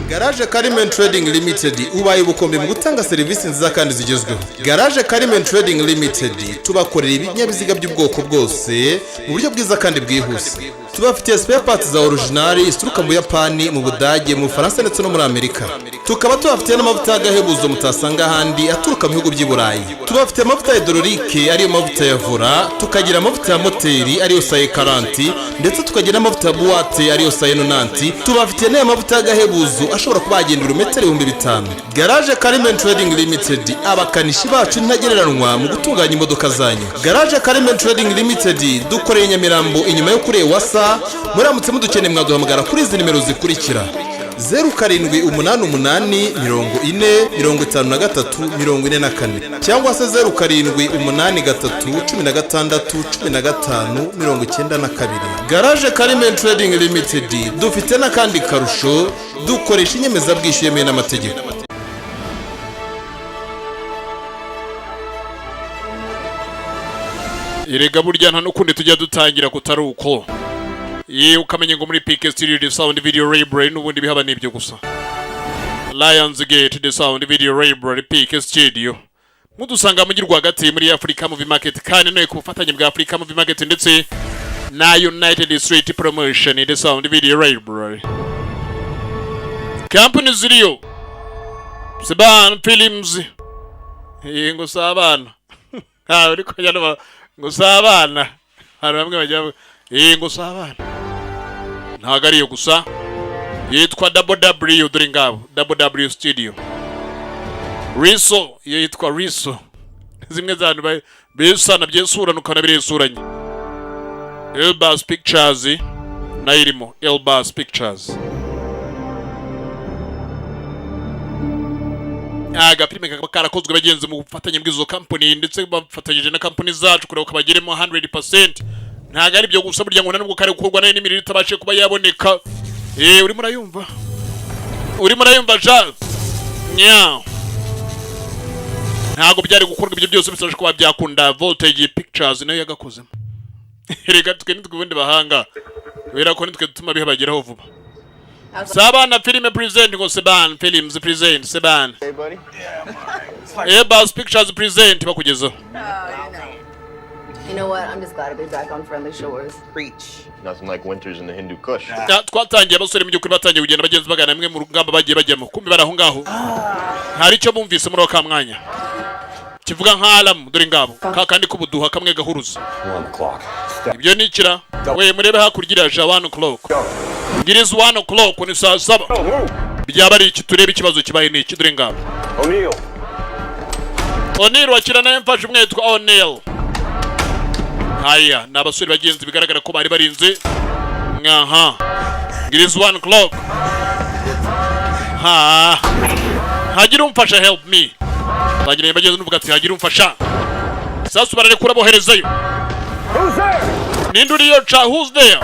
Garage Karimen Trading Limited ubaye ubukombe mu gutanga serivisi nziza kandi zigezweho. Garage Karimen Trading Limited tubakorera ibinyabiziga by'ubwoko bwose mu buryo bwiza kandi bwihuse. Tubafitiye spare parts za original ituruka mu Yapani, mu Budage, mu Faransa ndetse no muri Amerika. Tukaba tubafitiye n'amavuta y'agahebuzo mutasanga ahandi aturuka mu bihugu by'i Burayi. Tubafitiye amavuta ya hydraulique ariyo mavuta ya Vora, tukagira amavuta ya moteri ariyo Sae 40 ndetse tukagira amavuta ya buwate ariyo Sae 90. Tubafitiye n'aya mavuta y'agahebuzo ashobora kubagendera umetero 5,000. Garage Karimen Trading Limited abakanishi bacu ntagereranywa mu gutunganya imodoka zanyu. Garage Karimen Trading Limited dukoreye Nyamirambo inyuma yo kuri Wasa. Muramutse mudukeneye mwaduhamagara kuri izi nimero zikurikira: 0788405344 cyangwa se 0783161592. Garage Karimen Trading Limited dufite n'akandi karusho, dukoresha inyemezabwishyu yemewe n'amategeko. Irega burya nta n'ukundi tujya dutangira kutari uko ukamenye ngo muri PK Studio Sound Video Library n'ubundi bihaba n'ibyo gusa. Lionsgate the Sound Video Library PK Studio mudusanga mu girwa hagati muri Africa Movie Market kandi no ku bufatanye bwa Africa Movie Market ndetse na United Street Promotion the Sound Video Library. Company ziriyo Seban Films ngo sabana uri ko yana ngo sabana hari bamwe bajya ngo sabana ntago ariyo gusa yitwa WW dore ngabo WW Studio. Riso yitwa Riso zimwe zantu besana byensurana ukana biresuranye. Elbas Pictures na irimo Elbas Pictures. Agapime karakozwe bagenze mu bufatanye bw'izo company ndetse bafatanyije na company zacu kureba kabageremo 100%. Ntago ari byo gusa burya ngo nanubwo kare gukorwa nayo n'imirire itabashe kuba yaboneka. Urimo urayumva ja nya ntago byari gukorwa ibyo byose bisaje kuba byakunda. Voltage Pictures nayo yagakozemo. Rega twe nitwe bahanga wera ko nitwe dutuma bihabageraho vuba. Sabana Film present ngo Seban Films present Seban. Hey buddy. Elbas Pictures present bakugezaho. You know what? I'm just glad to be back on friendly shores. Preach. Nothing like winters in the Hindu Kush. Twatangiye abasore mu byukuri batangiye kugenda bagenzi bagana mwe mu rugamba bagiye bajyamo kumbi baraho ngaho. Hari icyo bumvise muri ka mwanya kivuga nka alarm dore ngabo kakandi kubuduha kamwe gahuruza. 1:00. Ibyo nikira we murebe hakurya ja 1:00. Ngiriz 1:00 ni saa 7. Byaba ari iki turebe ikibazo kibaye ni iki dore ngabo. O'Neil wakira naye mfashe umwe yitwa O'Neil. Haya n'abasore bagenzi bigaragara ko bari barinze. Ngaha Ngiriz 1:00. Hagira umfasha help me. Bagira bagenzi nuvuga ati hagira umfasha. Sasa barare kura boherezayo. Who's there? Ninduriyo cha who's there?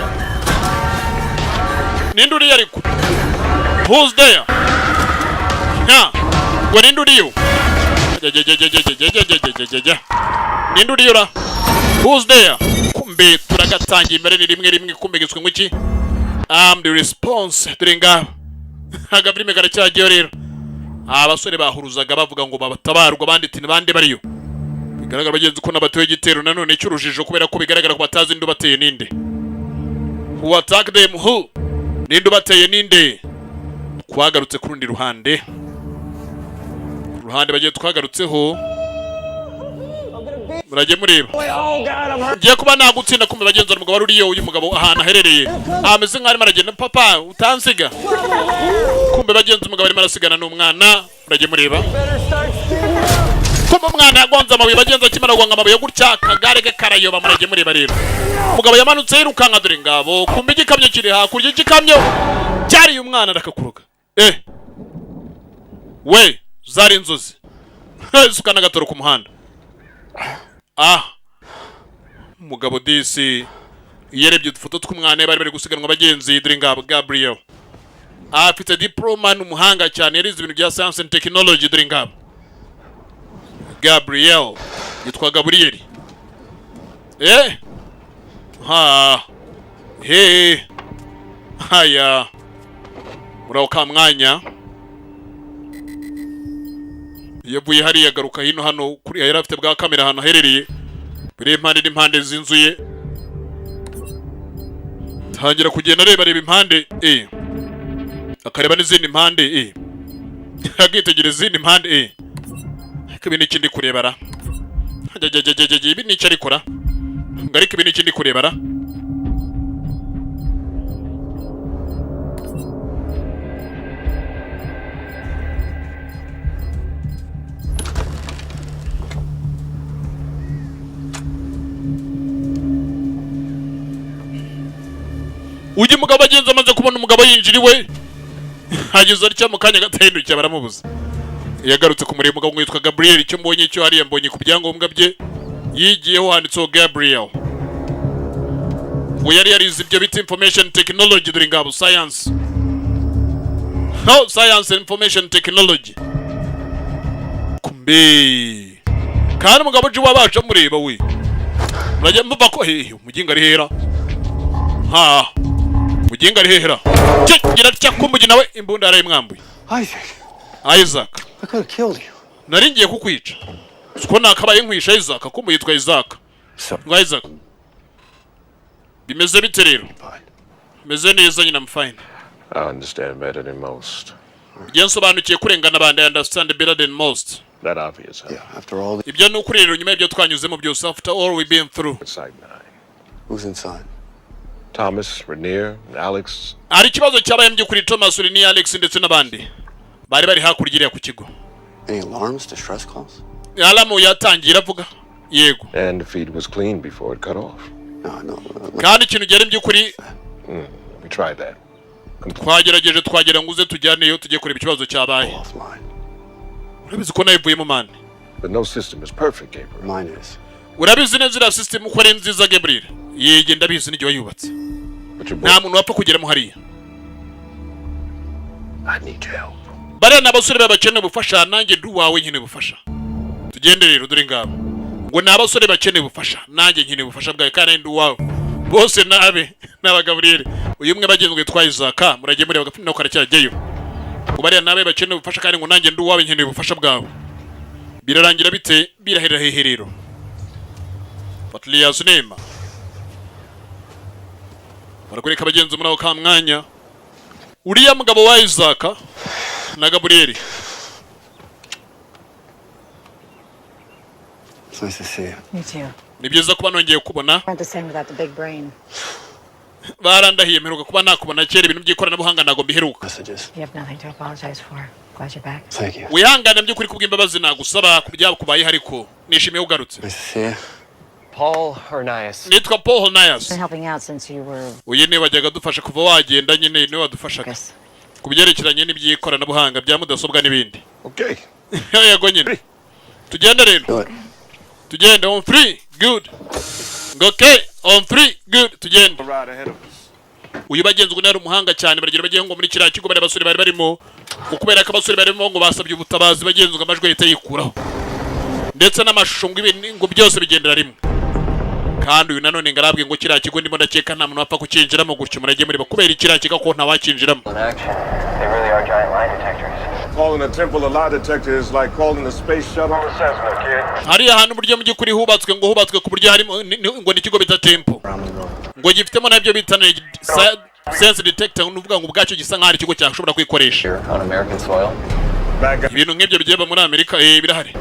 Ninduriyo ariko. Who's there? Ngo ninduriyo. Ninduriyo ra. Who's there? Kumbe turagatangiye imbere ni rimwe kumbegetswe ngiki? The response turenga. Agavrime karacyagiye rero. Abasore bahuruzaga bavuga ngo babatabarwa abandi ati bande bariyo. Bigaragara bagenzi ko nabatoye igitero nanone cy'urujijo kubera ko bigaragara ko batazi ndo bateye ninde. Who attacked them who? Ninde bateye ninde? Twagarutse ku rundi ruhande. Ruhande bagiye twagarutseho. Murage mureba. Giye kuba nagutsinda kumbe bagenzi umugabo ruriyo uyu mugabo ahana herereye. Ameze nk'ari maragenda papa utansiga. Kumbe bagenzi umugabo ari marasigana n'umwana. Murage mureba. Kumbe umwana yagonza amabuye bagenzi akimara gwanga amabuye gutya kagare ke karayoba. Murage mureba rero. Umugabo yamanutse yirukanka dore ngabo kumbe igikamyo kiri hakurya igikamyo cyari umwana arakakuruga. We zari inzozi. Sukana gatoro ku muhanda. Mugabo DC yerebye udufoto tw'umwana bari gusiganwa bagenzi dore ngabo Gabriel. Afite diploma n'umuhanga cyane yarize ibintu bya science and technology dore ngabo. Gabriel yitwa Gabriel. Haya muraho ka mwanya yavuye hariya agaruka hino hano kuri yari afite bwa kamera hano aherereye bire impande n'impande z'inzu ye tangira kugenda areba impande akareba n'izindi impande agitegereza izindi impande ibi ni ikindi kurebara ibi ni icyo arikora ariko ibi ni ikindi kurebara ujye mugabo agenza amaze kubona umugabo yinjiriwe hageze atya mu kanya gatahindukiye baramubuza yagarutse ku murimo umugabo witwa Gabriel icyo mbonye cyo hariya mbonye ku byangombwa bye yigiyeho handitseho Gabriel we yari yarize ibyo bita information technology dore ngabo science science and information technology kumbe kandi umugabo uje wabasha mureba we murajya mvuga ko umuginga ari hera muginga ari hehera gira cya kumbugi nawe imbunda arayimwambuye Isaac I could have killed you. nari ngiye kukwica siko nakabaye nkwisha Isaac kumbuye yitwa Isaac ngo Isaac bimeze bite rero meze neza nyina mfine I understand better than most. nsobanukiye kurengana abandi understand better than most That obvious, huh? Yeah, after all the... ibyo ni ukuri rero nyuma y'ibyo twanyuzemo byose after all we've been through Side 9. Who's inside? Thomas, Rainier, and Alex. hari ikibazo cyabaye by'ukuri Thomas Rainier Alex ndetse n'abandi bari hakurya iriya ku kigo Any alarms, distress calls? alamu yatangira avuga yego And the feed was clean before it cut off. No. kandi ikintu cyari by'ukuri We tried that. twagerageje twagera nguze tujyaneyo tujye kureba ikibazo cyabaye Offline. urabizi ko nayivuyemo mani But no system is perfect, Gabriel. Mine is. urabizi neza iriya system uko ari nziza Gabriel yege ndabizi n'igihe wayubatse But your nta boy, muntu wapfa kugeramo hariya I need your help. bariya n'abasore bakeneye ubufasha nanjye ndi uwawe nkeneye ubufasha tugende rero dore ngabo ngo ni abasore bakeneye ubufasha nanjye nkeneye ubufasha bwawe kandi ndi uwawe bose nabe n'aba Gabriel uyu umwe bagenzwe twa Isaac murajye mureba gapfi no karacyajyeyo ngo bariya nabe bakeneye ubufasha kandi ngo nanjye ndi uwawe nkeneye ubufasha bwawe birarangira bite birahera heherero Patlias Nema barakureka bagenzi muri aho ka mwanya uriya mugabo wa Isaac na Gabriel. It's nice to see you. Me too. Ni byiza kuba nongeye kubona. Weren't the same without the big brain. Barandahiye mperuka kuba nakubona kera ibintu by'ikoranabuhanga nago mbiheruka. Messages. You have nothing to apologize for. Glad you're back. Thank you. Wihangane by'ukuri kubw'imbabazi nagusaba kubyaba kubaye hariko nishimiye ugarutse. Nice to see you. Paul Hernayes. Nitwa Paul Hernayes. Been helping out since you were Uyu ne wajyaga dufasha kuva wagenda nyine ne wadufashaga. Chris. Kubyerekeranye n'iby'ikoranabuhanga bya mudasobwa n'ibindi. Okay. Yego nyine. Tugende rero. Do it. Tugende on 3 good. Okay on 3 good tugende. Right ahead of us. Uyu bagenzwe nari umuhanga cyane baragira bagiye ngo muri kiriya kigo bari abasore bari barimo ukubera ko abasore barimo ngo basabye ubutabazi bagenzwe amajwi yahita yikuraho ndetse n'amashusho ngo byose bigendera rimwe kandi uyu nanone ngarabwe ngo kiriya kigo ndimo ndakeka nta muntu wapfa kukinjiramo gutyo murajye muri bakubera kiriya kigo ko nta wakinjiramo. In action. They really are giant lie detectors. Calling a temple a lie detector is like calling a space shuttle. Assessment, kid. Hariya hantu buryo mu by'ukuri hubatswe ku buryo harimo ngo ni ikigo bita tempo ngo gifitemo nabyo bita sense detector uvuga ngo ubwacyo gisa nk'aho ari ikigo cyashobora kwikoresha Here on American soil. ibintu nk'ibyo bigeba muri Amerika birahari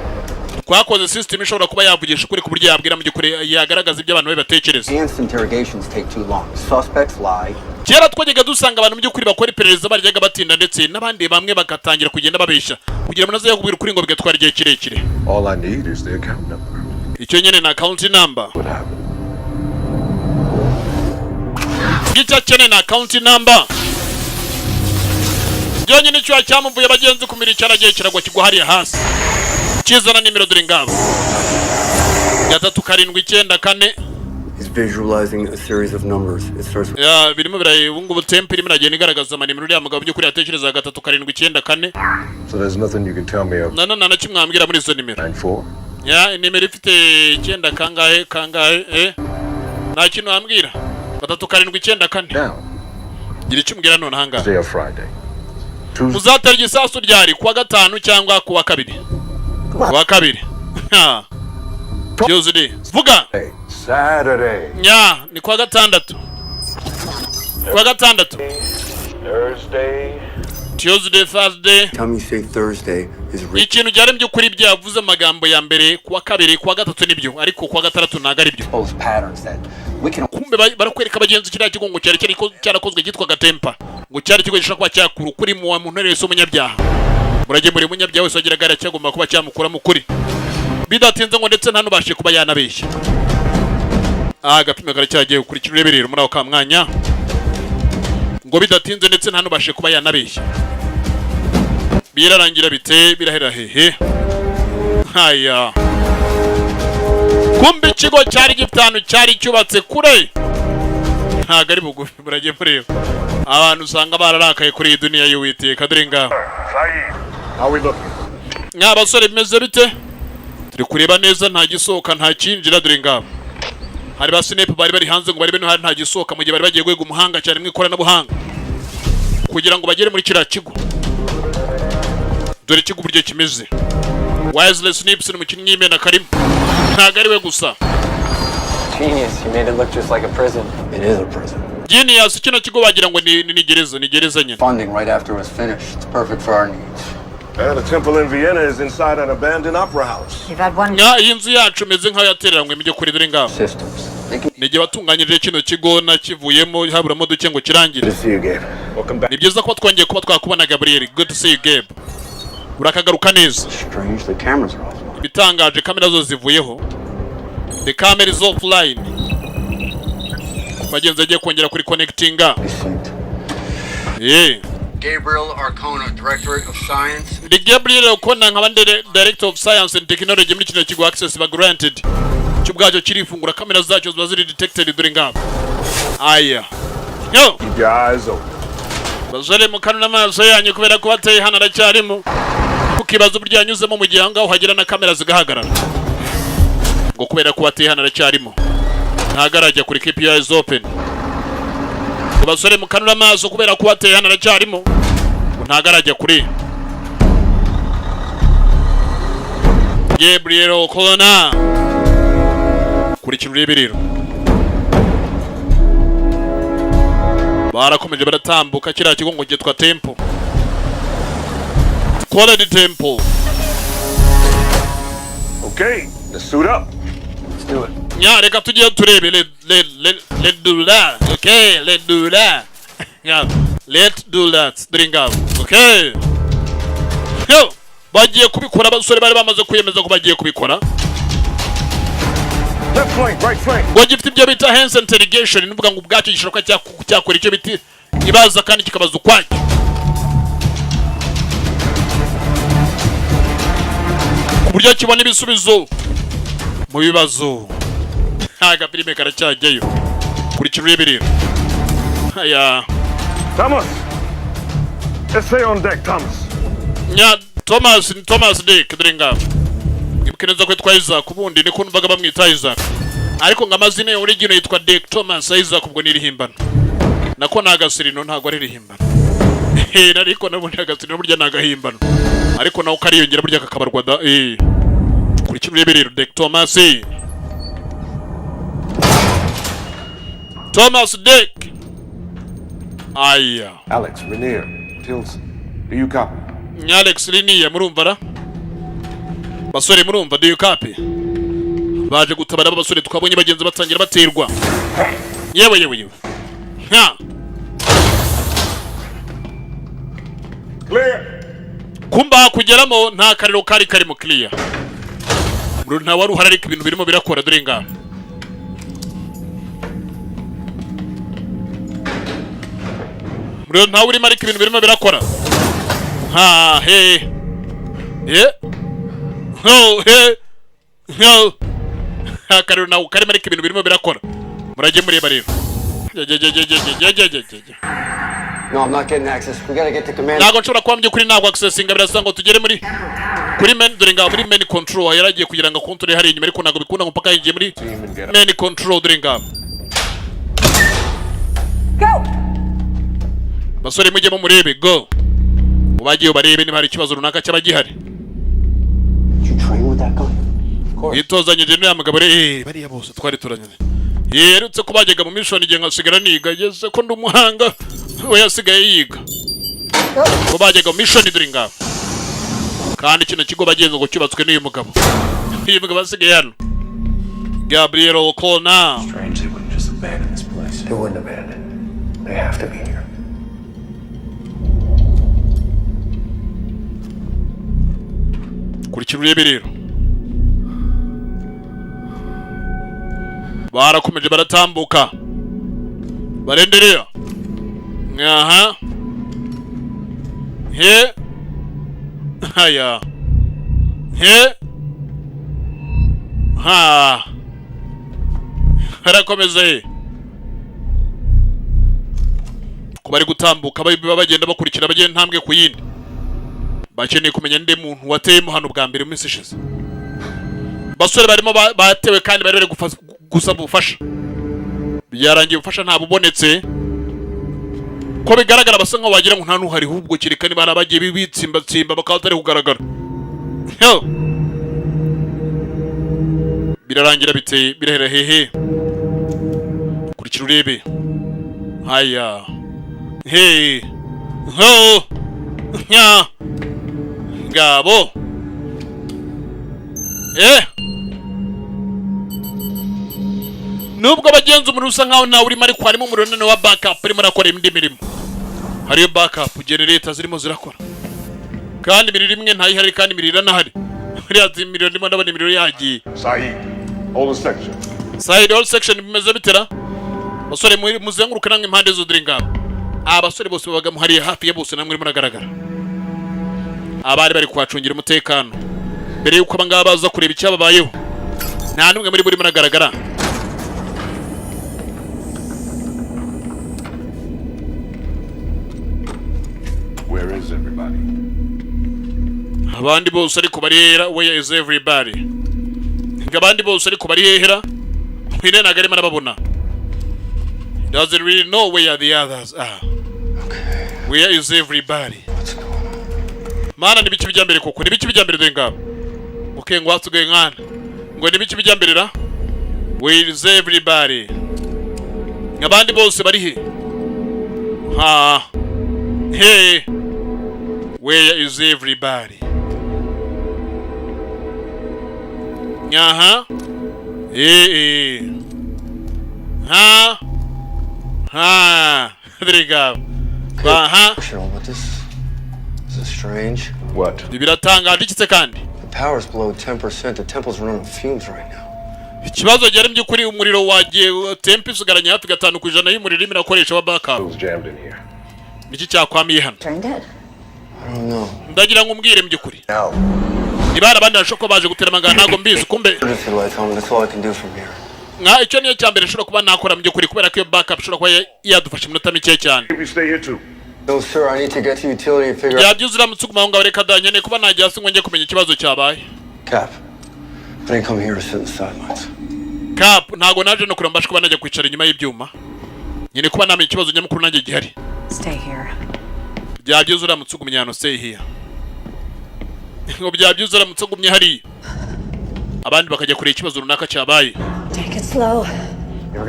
twakoze system ishobora kuba yavugisha ukuri ku buryo yabwira mu by'ukuri yagaragaza ibyo abantu batekereza. Enhanced interrogations take too long. Suspects lie. Kera twajyaga dusanga abantu mu by'ukuri bakora iperereza baryaga batinda ndetse n'abandi bamwe bagatangira kugenda babeshya kugira ngo nazo yakubwira ukuri ngo bigatwara igihe kirekire. All I need is the account number. Icyo nyene na account number. What happened? Gicha chene na account number. Jonye ni cyo cyamuvuye abagenzi kumira cyaragiye kiragwa kigwa hariya hasi. Kizana nimero dore ngabo. 3794. He's visualizing a series of numbers. It starts with Ya birimo biraye ubungubu tempo irimo iragenda igaragaza amanimero uriya mugabo by'ukuri yatekereza 3794. So there's nothing you can tell me of Na kimwambwira muri izo nimero. 94? Ya nimero ifite 9 kangahe nta kintu wambwira 3794. Now, Gira icyo umbwira none hanga. Thursday or Friday? Muzatera igisasu ryari kuwa gatanu cyangwa kuwa kabiri? Kuwa kabiri. Tuesday. Vuga. Saturday. Nya, ni kuwa gatandatu. Kuwa gatandatu. Thursday. Tuesday, Thursday. Time you say Thursday is Ikintu cyari by'ukuri byavuze amagambo ya mbere kuwa kabiri kuwa gatatu nibyo ariko kuwa gatandatu ntago ari byo. Those patterns that we can. Kumbe barakwereka abagenzi kiriya kigo ngo cyari cyarakozwe cyitwaga Tempa ngo cyari kigo gishaka kuba cyakuru kuri mu muntu wese umunyabyaha. Murage muri munyabyaha wese wagira gara cyagomba kuba cyamukura mu kuri. Bidatinze ngo ndetse nta nubashe kuba yanabeshya. Agapime karacyagiye ukurikira ureberero muri ako kamwanya. Ngo bidatinze ndetse nta nubashe kuba yanabeshya. Birarangira bite birahera hehe. Haya. Kumbe ikigo cyari gitanu cyari cyubatse kure. Ntago ari bugufi murage mureba. Abantu usanga bararakaye kuri iyi dunia y'Uwiteka dore ngaho. How we looking? Nk'abasore bimeze bite? Turi kureba neza nta gisohoka nta kinjira dore ngaho. Hari ba Snap bari hanze ngo bari bene nta gisohoka mu gihe bari bagiye gwega umuhanga cyane mw'ikoranabuhanga kugira ngo bagere muri kiriya kigo. Dore ikigo uburyo kimeze. Wesley Snipes ni umukinnyi w'imena Karim. Ntago ari we gusa. Genius, you made it look just like a prison. It is a prison. Genius kino kigo bagira ngo ni gereza nyine. Funding right after it was finished. It's perfect for our needs. The temple in Vienna is inside an abandoned opera house. You've had one. Iyi nzu yacu meze nk'aho yatereranywe mu byo kuri dore ngaho. Systems. Nige batunganyije kino kigo nakivuyemo haburamo duke ngo kirangire. Good to see you, Gabe. Welcome back. Ni byiza ko twongeye kuba twakubona Gabriel. Good to see you, Gabe. Urakagaruka neza. Strange, the cameras are off. Ibitangaje kamera zo zivuyeho. The camera is offline. Bagenzi agiye kongera kuri connectinga. Gabriel Arcona, Director of Science. The Gabriel Arcona nk'abandi Director of Science and Technology muri kino kigo access ba granted. Cyubwajo kirifungura kamera zacu ziba ziri detected dore ngabo. Aya. Yo. Keep your eyes open. Bazare mu kanuna amaso yanyu kubera ko bateye hano aracyarimo. Kukibaza uburyo yanyuzemo mu gihe ngaho hagira na kamera zigahagarara. Ngo kubera ko bateye hano aracyarimo. Ntagarajya kuri keep your eyes open. Basore mu kanura amaso kubera ko bateye hano aracyarimo. Ntagarajya kuri. Gabriel O'Connor. Kuri kirureberero. Barakomeje baratambuka kiriya kigo ngo cyitwa Temple. Quality Temple. Okay, let's suit up. Let's do it. Nya reka tugiye turebe let do that. Okay, let do that. Yeah, let do that. Drink up. Okay. Yo, bagiye kubikora abasore bari bamaze kwiyemeza ko bagiye kubikora. Left flank, right flank. Ngo gifite ibyo bita hands interrogation nuvuga ngo ubwacyo gishoboka cyakora icyo biti ibaza kandi kikabaza ukwacyo. Kuburyo kibona ibisubizo mu bibazo. Haga filime karacyajyayo. Kuri kirureberero. Aya. Thomas. Essay on deck, Thomas. Nya Thomas Dick dringa. Ibukeneza ko yitwa Isaac ubundi niko numvaga bamwita Isaac. Ariko ngamazina yo original yitwa Dick Thomas Isaac ubwo ni rihimbano. Nako nagasirino ntago ari rihimbano. Ariko nabundi agasirino burya nagahimbano. Ariko nawo kariyongera burya kakabarwa da kuri kirureberero Dick Thomas. Thomas Dick. Aya. Alex, Rainier, Tilson. Do you copy? Alex Rainier murumva ra? Basore murumva do you copy? Baje gutabara abasore twabonye bagenzi batangira baterwa. Yewe. Ha. Clear. Kumba kugeramo nta kariro karimo clear. Bro nta wari uhararika ibintu birimo birakora dore ngaho. Bro nta uri marika ibintu birimo birakora. Ha he. No he. No. Ha kariro nawe kari marika ibintu birimo birakora. Murage mureba rero. No, I'm not getting access. We gotta get to command. Nago nshobora kwambye kuri ntabwo accessinga birasa ngo tugere muri men dore ngaho muri main control yaragiye kugira ngo control hari inyuma ariko nago bikunda ngo mpaka yigiye muri main control dore ngaho. Go. Basore mujye mu murebe go. Ubagiye barebe niba hari ikibazo runaka cy'abagihari. You train with that gun? Of course. Itozanyije n'aya mugabo bariya bose twari turanyene. Yerutse ko bajyaga mu mission igihe ngasigara niga yeze ko ndi umuhanga we yasigaye yiga. Ko bajyaga mu mission duringa. Kandi kino kigo bagenze ngo cyubatswe n'uyu mugabo. Uyu mugabo asigaye hano. Gabriel O'Connor. Strange they wouldn't just abandon this place. They wouldn't abandon it. They have to be here. Kurikira urebe rero. Barakomeje baratambuka. Barenderea. Aha. He. Haya. He. Ha. Harakomeza he. Ko bari gutambuka bagenda bakurikira bagenda ntambwe ku yindi. Bakeneye kumenya nde muntu wateyemo hano bwa mbere mu minsi ishize. Basore barimo batewe kandi bari gusaba ubufasha. Byarangiye ubufasha nta bubonetse. Ko bigaragara basa nkaho wagira ngo nta nuhari hubwo kireka niba arabagiye bibitsimba bakaba atari kugaragara. Birarangira biteye birahera hehe. Kurikira urebe. Haya. Hey. Ho. Nya. Gabo. Nubwo bagenza umuntu usa nkaho nawe urimo ariko harimo umuriro none wa backup urimo arakora indi mirimo. Hariyo backup generator zirimo zirakora. Kandi imiriro imwe ntayihari kandi imiriro nahari. Hariya imiriro ndimo ndabona imiriro yagiye. Saeed, hold the section. Saeed, hold section bimeze bitera. Basore muzenguruka namwe impande zo diri ngabo. Abasore bose babaga muhariye hafi ya bose namwe muragaragara. Abari bari kwacungira umutekano. Mbere yuko abangaba baza kureba icyababayeho. Nta numwe muri muragaragara. Where is everybody? Abandi bose ariko barihera. Where is everybody? Abandi bose ariko barihera. Mwine nagarema nababona. Doesn't really know where the others are. Okay. Where is everybody? What's going on? Mana nibiki bijyambere koko nibiki bijyambere denga. Okay ngo wasugaye nkana. Ngo nibiki bijyambere ra? Where is everybody? Abandi bose bari he? Ha. Hey. Where is everybody? Nyaha. Ha. Ha. There you go. Aha. What this is strange. What? Bibiratanga ndikitse kandi. The power's below 10%. The temple's running on fumes right now. Ikibazo cyari byukuri umuriro wagiye tempo isugaranya hafi 5% y'umuriro imirakoresha wa backup. Who's jammed in here? Niki cyakwamiye hano? Turned it. I don't know. Ndagira ngo umbwire byukuri. Now. Nibara abandi bashoko baje guterama ngana ntago mbizi kumbe. That's all I can do from here. Nka icyo niyo cyambere shobora kuba nakora byukuri kubera ko iyo backup shobora kuba yadufasha iminota mike cyane. If you stay here too. No sir, I need to get to utility and figure out. Yabyuzira mutsuguma ngo reka danyene kuba najya singo ngiye kumenya ikibazo cyabaye. Cap. I didn't come here to sit in the sidelines. Cap ntago naje no kurambasha kuba najya kwicara inyuma y'ibyuma. Nyine kuba namenye ikibazo nyamukuru nanjye gihari. Stay here. Byabyuzira mutsugumyano stay here. Ngo byabyuzira mutsugumye hari. Abandi bakajya kure ikibazo runaka cyabaye. Take it slow.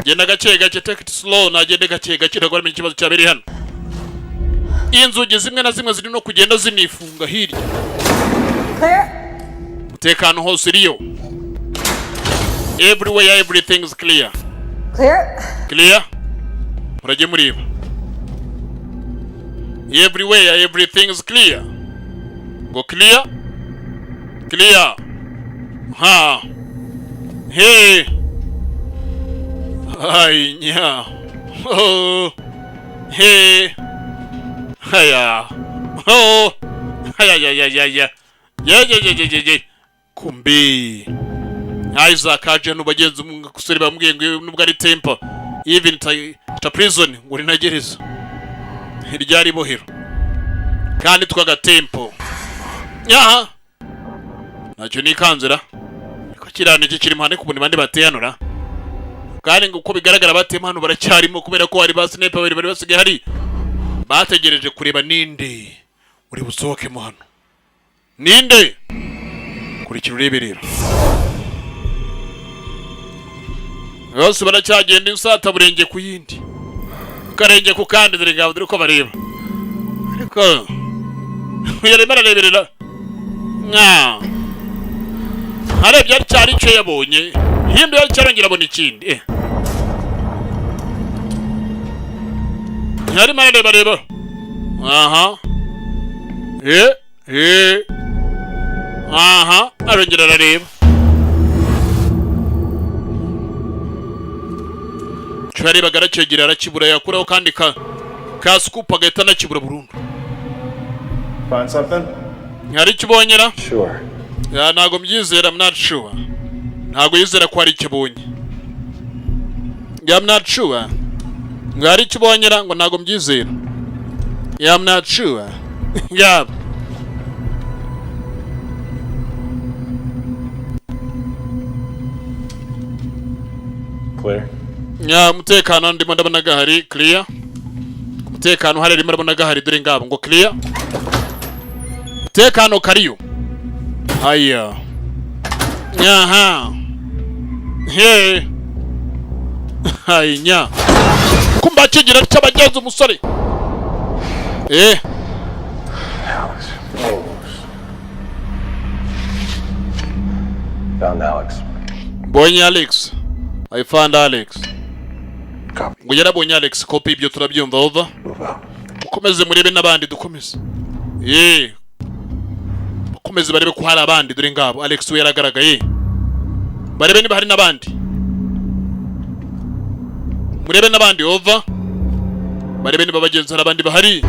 Genda gake gake, take it slow, nagende gake gake ntagora menye ikibazo cyabere hano. Inzugi zimwe na zimwe ziri no kugenda zinifunga hirya. Clear. Mutekano hose iriyo. Everywhere everything is clear. Clear. Clear? Murajye muriba. Everywhere everything is clear. Go clear. Clear. Ha. Hey. Ay nya. Oh. Hey. Haya. Oh. Haya ya ya ya ya. Ya. Kumbi. Isaac aje nubagenzi umusore bambwiye ngo nubwo ari temper. Even ta prison ngo rinagereza. Iryari bohero. Kandi twaga tempo. Yaha. Nacyo nikanzira. Ko kirane kiri mpane ku buntu bandi bateyanura. Kandi ngo uko bigaragara batema hano baracyarimo kubera ko hari ba sniper bari basigaye hari. Bategereje kureba ninde uri busohokemo hano. Ninde? Kurikira urebe rero. Bose baracyagenda insata burenge ku yindi. Karenge ku kandi dore ngabo dore ko bareba. Ariko yarema arareberera. Arebye ari cyari cyo yabonye. Himbe yari cyarongera abona ikindi. Yari marareba reba. Aha. Aha, arongera arareba. Cyari bagaracyegera arakibura yakuraho kandi ka scoop agahita nakibura burundu. Find something? Hari kibonyera? Sure. Ya nago mbyizera, I'm not sure. Nago yizera ko ari kibonye. I'm not sure. Ngari kibonyera ngo nago mbyizera. I'm not sure. Yeah. Clear. Ya mutekano ndimo ndabona gahari clear. Mutekano hari ndimo ndabona gahari dore ngabo ngo clear. Mutekano kariyo. Aya. Aha. He. Hainya. Kumba kigira cy'abagenzi umusore. Alex. Found Alex. Bonye Alex. I found Alex. Copy. Ngo yarabonye Alex copy ibyo turabyumva over. Move out. Mukomeze murebe nabandi dukomeze. Mukomeze barebe ko hari abandi dore ngabo Alex we yaragaragaye. Barebe niba hari nabandi. Murebe nabandi over. Barebe niba bagenzi hari abandi bahari.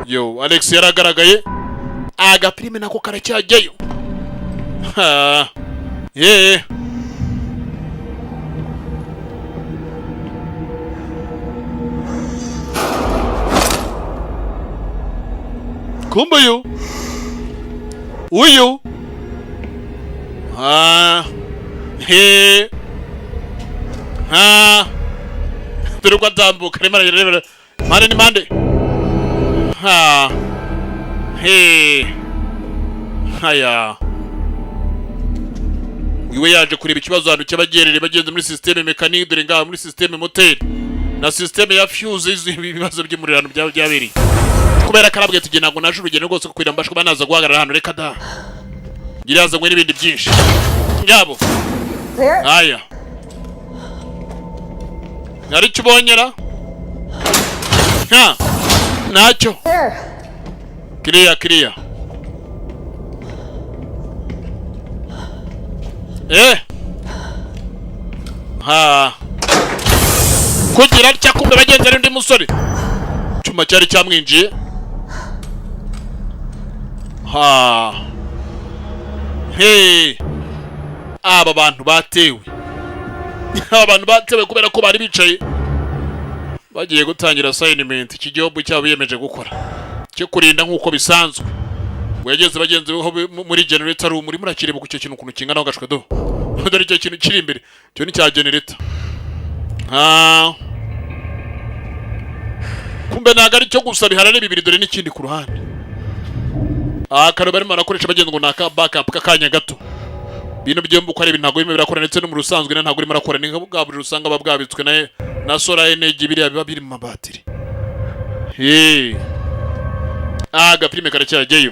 Yo Alex yaragaragaye. Agapirime nako karacyajyayo. Ha. Kumbe yo. Uyu. Turi kwa tambuka rimara yirebera. Mande ni mande. Haya. Uyu yaje kureba ikibazo hano cy'abagerere bagenze muri systeme mechanique dore ngaho muri systeme moteur na systeme ya fuse ibibazo by'umurirano byabiri. Kubera karabwe tugena ngo naje urugendo rwose kukwira mbashwe banaza guhagarara hano reka da. Giraza ngo n'ibindi byinshi. Ngabo. Clear? Aya. Nari kibonyera? Nacyo. Clear. Kugira cyakumbe bagenzi ari undi musore. Cyuma cyari cyamwinjiye. Aba bantu batewe. Abantu batewe kubera ko bari bicaye. Bagiye gutangira assignment iki gihugu cyabo yemeje gukora. Cyo kurinda nkuko bisanzwe. Wegeze bagenzi muri generator room muri murakireba ku cyo kintu kuntu kingana gashwe do. Dore icyo kintu kiri imbere. Cyo ni cya generator. Kumbe nagari cyo gusa biharane bibiri dore n'ikindi ku ruhande. Karo barimo barakoresha bagenzi ngo naka backup kakanya gato. Bino byombi uko ari ibintu ntago bimwe birakora ndetse no mu rusanzwe ntago urimo arakora ni nk'ubwa buri rusanga babwabitswe na solar energy biriya biba biri mu mabatiri. Agapirime karacyajyayo.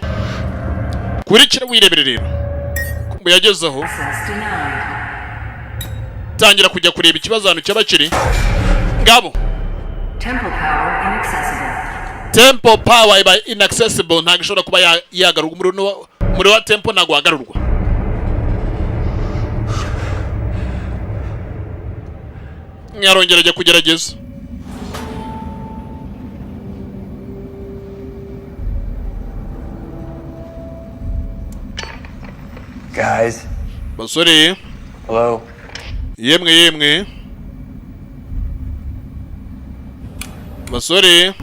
Kurikira wirebere rero. Kumbe yagezeho. Tangira kujya kureba ikibazo hano cy'abakiri. Ngabo. Tempo power by inaccessible ntago ishobora kuba yagarurwa muri wa tempo ntago wagarurwa. Nyarongera ajya kugerageza. Guys. Basore. Hello. Yemwe. Basore.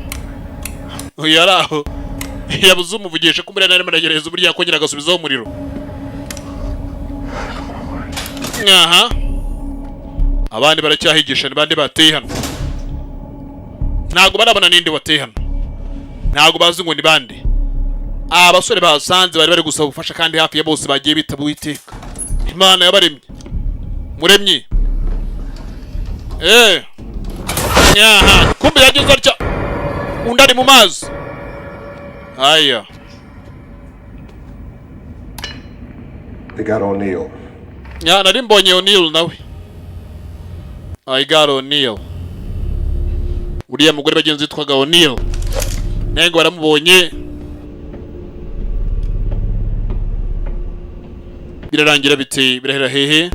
Uyaraho. Yabuze umuvugisha kumure nari maragereza uburyo yakongera agasubizaho umuriro. Aha. Abandi baracyahigisha nibandi bateye hano. Ntago barabona ninde wateye hano. Ntago bazi ngo ni bande. abasore basanze bari bari gusaba ubufasha kandi hafi ya bose bagiye bitaba Uwiteka Imana yabaremye muremyi nyaha kumbe yagize atya undi ari mu mazi aya They got O'Neill. nari mbonye O'Neill nawe I got O'Neill uriya mugore bagenzi yitwaga O'Neill nengo baramubonye birarangira biti birahera hehe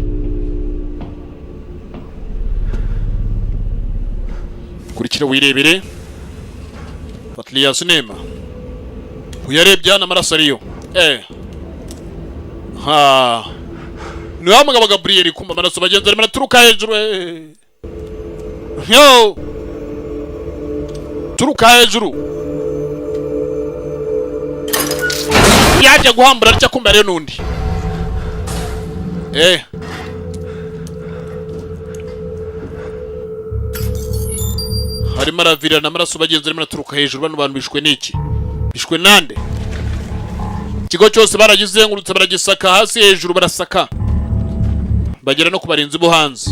kurikira wirebere Patlia Cinema uyarebye n'amaraso ariyo niwa mugabo Gabriel kumba amaraso bagenzi arimo naturuka hejuru yo turuka hejuru yaje guhambura aricyo kumba rero nundi harimo aravirana amaraso bagenzi arimo naturuka hejuru bano bantu bishwe n'iki bishwe nande ikigo cyose baragizengurutse baragisaka hasi hejuru barasaka bagera no kubarinzi bo hanze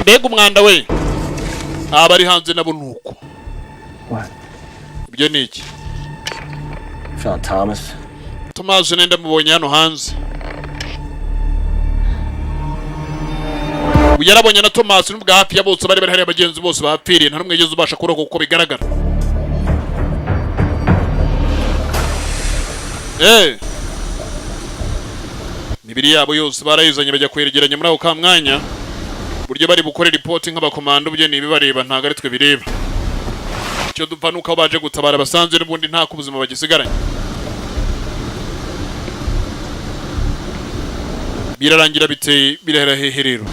mbega umwanda we abari hanze nabo nuko ibyo ni iki Found Thomas. Thomas nenda mubonye hano hanze yarabonye na Thomas n'ubwa hafi ya bose bari hari abagenzi bose bapfiriye nta numwe yigeze ubasha kurokoka uko bigaragara mibiri yabo yose barayizanye bajya kwegeranya muri ako kamwanya buryo bari bukore report nk'abakomando byo nibibareba ntago ari twe bireba icyo dupfa nuko baje gutabara basanze n'ubundi nta kubuzima bagisigaranye birarangira biteye birahera heherero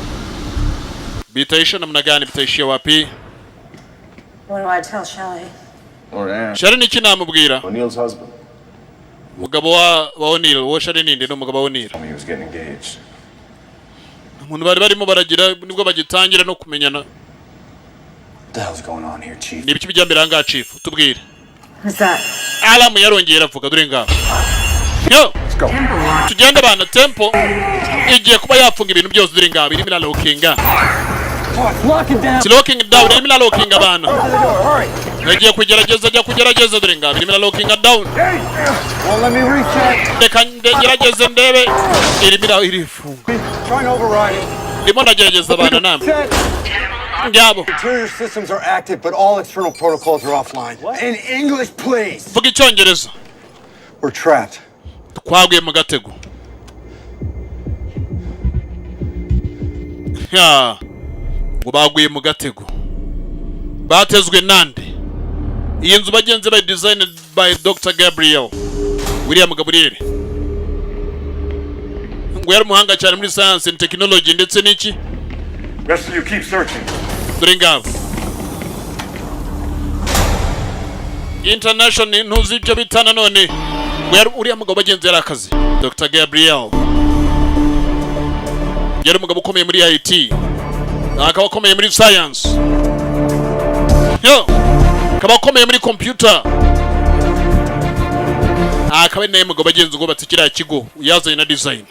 bitaisha namna gani bitaishia wapi What do I tell Shelley? Or Anne. Shari niki namubwira O'Neill's husband. mugabo wa O'Neill wo Shari ninde no mugabo wa O'Neill Told me he was getting engaged. umuntu bari barimo baragira nibwo bagitangira no kumenyana What the hell's going on here, Chief? nibiki bijyambere anga chief tubwire Who's that? Alam yarongera avuga dore ngaho yo tugende bana tempo igiye kuba yafunga ibintu byose dore ngaho irimo na lockinga locking down irimo na locking abana yagiye kugerageza dore ngaho irimo na locking down Well, let me recheck. reka ngerageze ndebe irimo na irifunga Trying to override it. ndimo nagerageza abana namwe Check. ngabo Interior systems are active, but all external protocols are offline. In English, please. vuga icyongereza We're trapped. twaguye mu gatego ngo baguye mu gatego batezwe nande iyi nzu bagenzi by designed by Dr. Gabriel William Gabriel ngo yari umuhanga cyane muri science and technology ndetse n'iki Rest of you keep searching. dore ngabo international ntuzi ibyo bitana none ngo yari uriya mugabo bagenzi yari akazi Dr. Gabriel yari umugabo ukomeye muri IT akaba akomeye muri science akaba akomeye muri computer akaba naye mugabo bagenzi ngo batikira kigo yazanye na design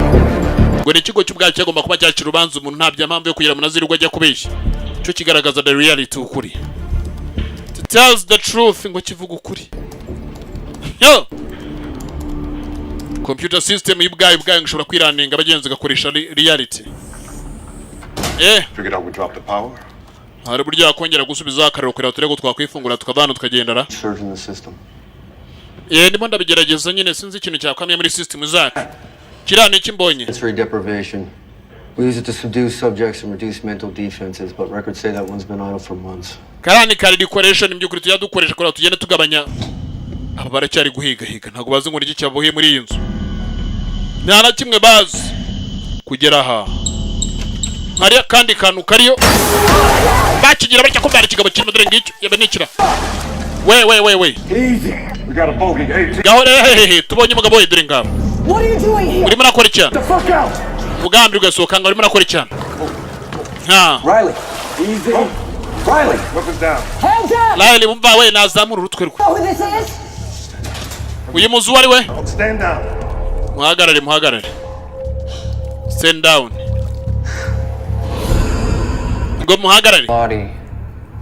ngo ni ikigo cy'ubwacyo cyagomba kuba cyakira urubanza umuntu nta byamamvu yo kugira munazirwa ajya kubeshya cyo kigaragaza the reality ukuri it tells the truth ngo kivuga ukuri computer system y'ubwayo ngishobora kwiraninga abagenzi gakoresha reality Figured out we dropped the power. hari buryo yakongera gusubiza akarero kureba turego twakwifungura tukavana tukagendera Surge in the system. ndimo ndabigerageza nyine sinzi ikintu cyakamye muri system zacu kirane kimbonye Sensory deprivation. We use it to subdue subjects and reduce mental defenses, but records say that one's been idle for months. karani kari decoration by'ukuri tujya dukoresha kureba tugende tugabanya aba baracyari guhiga ntabwo bazi ngo niki cyavuye muri iyi nzu nta na kimwe bazi kugera aha hari kandi kantu kariyo bakigira batya ko bari kigabo kirimo dore ngicyo yabe nikira we Easy. We got a bogey 18. gahore tubonye umugabo we dore ngabo What are you doing here? urimo nakora cyane The fuck out! ugambi ugasohoka ngo urimo nakora cyane Riley, easy. Riley, Weapons down. Hands up! Riley wumva we nazamura urutwe rwe. Know who this is? Uyu muzu wari we? Stand down. Muhagarare. Stand down. Ngo muhagarare. Body.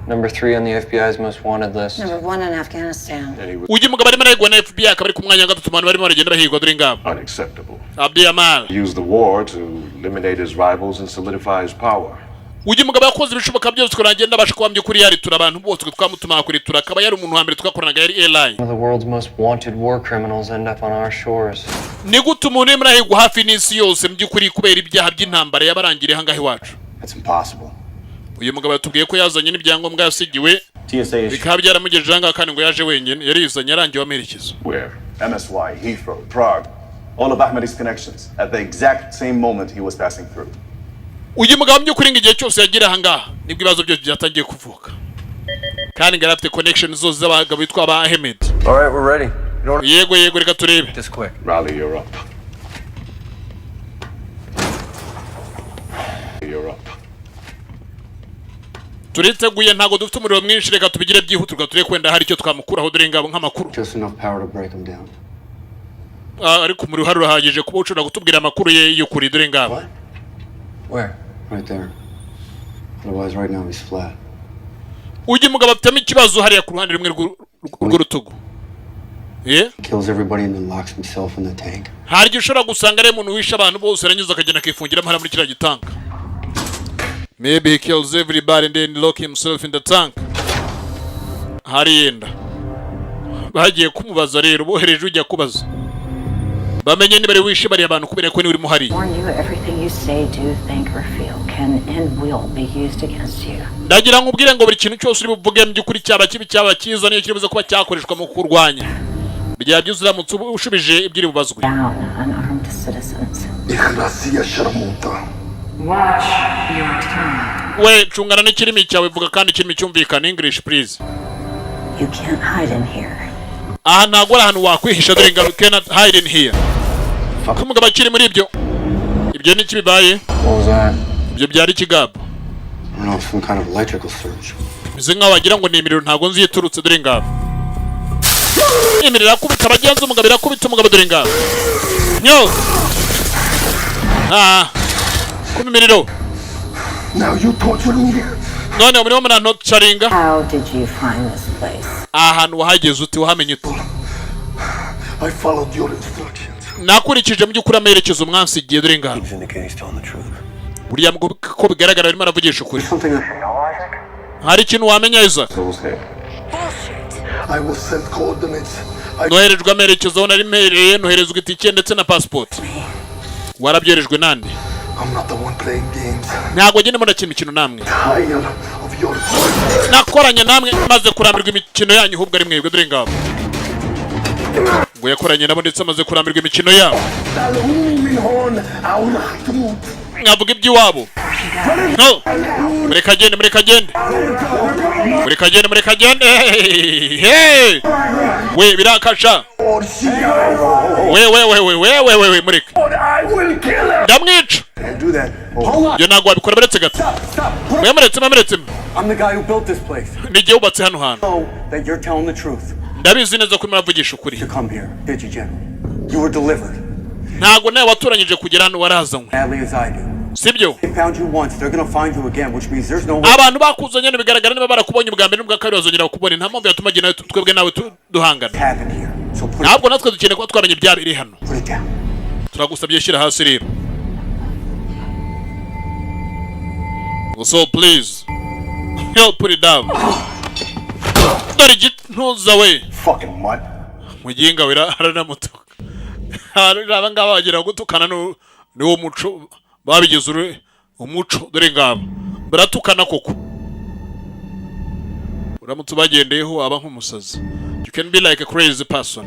Number 3 on the FBI's most wanted list. Number 1 in Afghanistan. Uyu mugabo arimo arahigwa na FBI akaba ari ku mwanya wa gatatu mu bantu barimo baragenda bahigwa dore ngabo. Unacceptable. Abdi Amal. Use the war to eliminate his rivals and solidify his power. Uyu mugabo yakoze ibishoboka byose kurangenda abasha kuba by'ukuri yari tura abantu bose twamutuma kuri tura akaba yari umuntu wa mbere twakoranaga yari airline. One of the world's most wanted war criminals end up on our shores. Ni gute umuntu urimo arahigwa hafi n'isi yose mu by'ukuri kubera ibyaha by'intambara yabarangiriye hangahe iwacu? It's impossible. Uyu mugabo yatubwiye ko yazanye n'ibyangombwa yasigiwe TSA is bikaba byaramugejeje ahangaha kandi ngo yaje wenyine yarizanye arangiwe amerekezo. Where? MSY, Heathrow, Prague. All of Ahmedi's connections at the exact same moment he was passing through. Uyu mugabo mu by'ukuri ngo igihe cyose yagira ahangaha nibwo ibibazo byose byatangiye kuvuka kandi ngo arafite connection zose z'abagabo bitwa ba Ahmed. All right, we're ready. Yego reka turebe. Just quick. Riley, you're up. You're up. Turiteguye ntago dufite umuriro mwinshi reka tubigire byihutirwa tureke kwenda hari icyo twamukuraho dore ngabo nk'amakuru. Just enough power to break him down. Ariko umuriro hari urahagije kuba ushobora kutubwira amakuru ye y'ukuri dore ngabo. Where? Right there. Otherwise, right now he's flat. Uyu mugabo afitemo ikibazo hariya ku ruhande rumwe rw'urutugu. Kills everybody and then locks himself in the tank. Hari igihe ushobora gusanga ari umuntu wishe abantu bose aranyuze akagenda akifungiramo hariya muri kiriya gitanka. Maybe he kills everybody and then lock himself in the tank. Hari yenda. Bagiye kumubaza rero bohereje ujya kubaza. Bamenye niba ari wishe bari abantu kubera ko ni urimo hari. Warn you, everything you say, do, think, or feel can and will be used against you. Ndagira nkubwire ngo buri kintu cyose uri buvuge mu by'ukuri cyaba kibi cyaba cyiza niyo kiribuze kuba cyakoreshwa mu kurwanya. Bijya byuze uramutse ushubije ibyiri bubazwe. Down unarmed citizens. Watch your tongue. We cungana n'ikirimi cyawe vuga kandi ikirimi cyumvikana English please. You can't hide in here. Aha ntago ari ahantu wakwihisha dore ngo cannot hide in here. Kumugaba kiri muri ibyo. Ibyo ni kibibaye. What was that? Ibyo byari ikigabo. I don't know, some kind of electrical surge. Bize nkaho wagira ngo ni imiriro ntago nzi yiturutse dore ngabo. Imiriro akubita abagenzi umugabo irakubita umugabo dore ngabo. Nyo. Kumiriro. Now you torture me. None muri wamana not charinga. How did you find this place? Ahantu wahageze uti wahamenye ute? I followed your instructions. Nakurikije mu by'ukuri amerekezo mwansigiye dore ngabo. He's indicating he's telling the truth. Buriya ko bigaragara arimo aravugisha ukuri. Something. Hari ikintu wamenya iza. Those here. I was sent coordinates. Noherejwe amerekezo aho nari mpereye noherezwa itike ndetse na passport. Warabyorejwe nande? I'm not the one playing games. Ntago njye ndimo ndakina imikino namwe. Tired of your Nakoranye namwe maze kurambirwa imikino yanyu ahubwo ari mwebwe dore ngabo. Ngo yakoranye nabo ndetse amaze kurambirwa imikino yabo. Nkavuga iby'iwabo. No. Mureka gende. Hey. We birakasha. We mureka. Ndamwica. do that. Yo nagwa wabikora beretse gato. Muretse. I'm the guy who built this place. Ni jye wubatse hano hantu. Know that you're telling the truth. Ndabizi neza ko muravugisha ukuri. To come here, did you, General? You were delivered. Ntago nawe watoranyije kugera hano warazanywe. Badly as I do. Sibyo? They found you once, they're gonna find you again, which means there's no way. Abantu bakuzanye bigaragara niba barakubonye ubwa mbere n'ubwa kabiri bazongera bakubone nta mpamvu yatuma nawe twebwe nawe duhangana. Happened here. So put Ntabwo natwe dukeneye kuba twamenye ibyabiri hano. it down. Turagusabye shyira hasi rero. So please help put it down. Dore ntuza we. Fucking mutt. Muginga wera aranamutuka. Aba ngaba bagira gutukana niwo muco babigize umuco dore ngaba. Baratukana koko. Uramutse bagendeyeho aba nk'umusazi. You can be like a crazy person.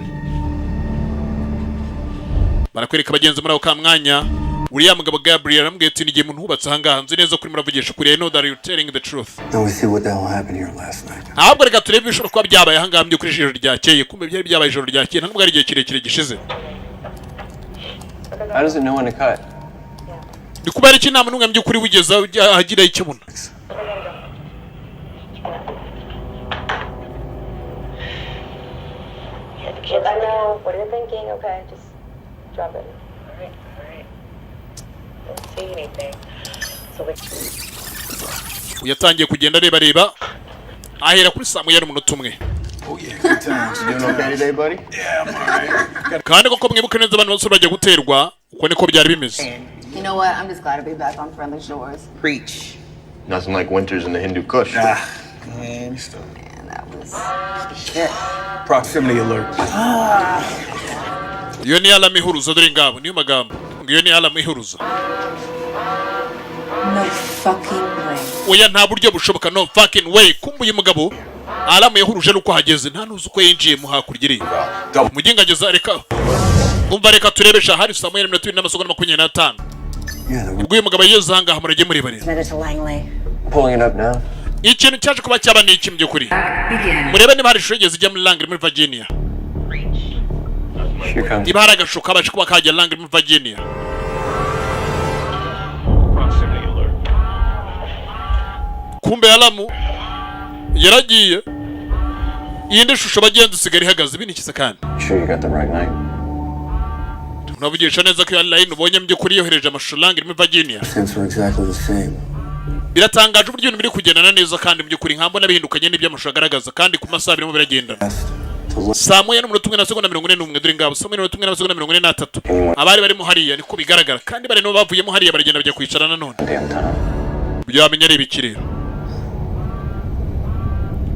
Barakwereka bagenzi muri ako kamwanya. Uriya mugabo Gabriel aramubwiye ati nigiye umuntu hubatse ahangaha nzi neza kuri muravugisha kuri I know that you're telling the truth. Now we see what the hell happened here last night. Ahubwo reka turebe ibishobora kuba byabaye ahangaha mu kuri ijoro ryakeye kumbe byari byabaye ijoro ryakeye ntabwo ari igihe kirekire gishize. How does it know when to cut? ni kubera iki nta muntu by'ukuri wigeze agira icyo abona. I know what you're thinking, okay? Just drop it. Alright. Don't say anything. So yatangiye kugenda reba ahera kuri saa moya n'umunota umwe. Oh yeah, good times. You doing okay today, buddy? Yeah, I'm alright. Kandi koko mwibuke neza abantu bose bajya guterwa uko niko byari bimeze. you know what? I'm just glad to be back on friendly shores. Preach. Nothing like winters in the Hindu Kush. Man, you still... And that was Shit. Proximity alert. Iyo ni alarm ihuruza dore ngabo niyo magambo. Iyo ni alarm ihuruza. no fucking way. Oya nta buryo bushoboka, no fucking way. Kumbuye umugabo alarm yahuruje nuko hageze nta nuzi uko yinjiye mu hakurya. Muginga ageza reka. Umva reka turebesha hari saa moya n'umunota 25. Ubwo uyu mugabo yeze hanga murage muri bare. Pulling it up now. Ikintu cyaje kuba cyaba ni iki by'ukuri. Murebe niba hari ishuri igeze muri Langley muri Virginia. Niba hari agashuka baje kuba kajya Langley muri Virginia. Kumbe alamu yaragiye yindi shusho bagenzi usigara ihagaze binikiza kandi. Sure you got the right night? Unavugisha neza ko online ubonye by'ukuri yohereje amashusho Langley muri Virginia. Since we're exactly the same. Biratangaje uburyo ibintu biri kugendana neza kandi by'ukuri nkambona bihindukanye n'ibyo amashusho agaragaza kandi ku masaha birimo biragenda. Saa moya n'umunota 1:41 dore ngabo saa moya n'umunota 1:43 abari barimo hariya niko bigaragara kandi bari no bavuyemo hariya baragenda bajya kwicara nanone. Byamenye ari ibikiriro.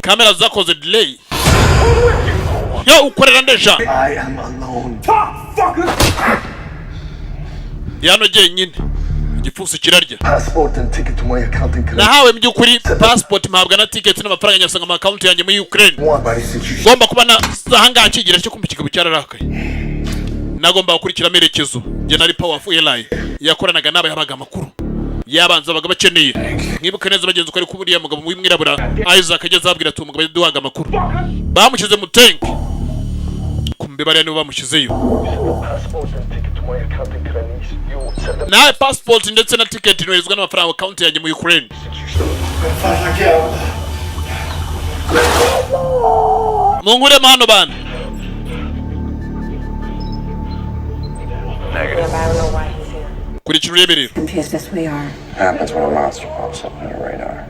Kamera zakoze delay. Yo ukorera ndeja. I am alone. Yano nyine. Igifuso kirarya. Passport and ticket to my account in Ukraine. Nahawe by'ukuri passport mpabwa na ticket n'amafaranga nyasanga mu account yanjye muri Ukraine. Gomba kuba na hanga akigira cyo kumukika bucyararakaye. Nagomba gukurikira amerekezo. Je nari powerful airline. Yakoranaga n'aba yabaga makuru. Yabanza baga bakeneye. Mwibuke neza bagenzi uko ari kuburiya mugabo w'imwirabura Isaac ageze abwira ati umugabo duhaga amakuru. Bamukize mu tank. Kumbe bari nibo bamukizeyo. Na passport ndetse na ticket inoherezwa n'amafaranga account yanjye mu Ukraine. Mungure mahano bana. I don't know why he's here. Kuri kirureberero. Confused as we are. Happens when a monster pops up on your radar.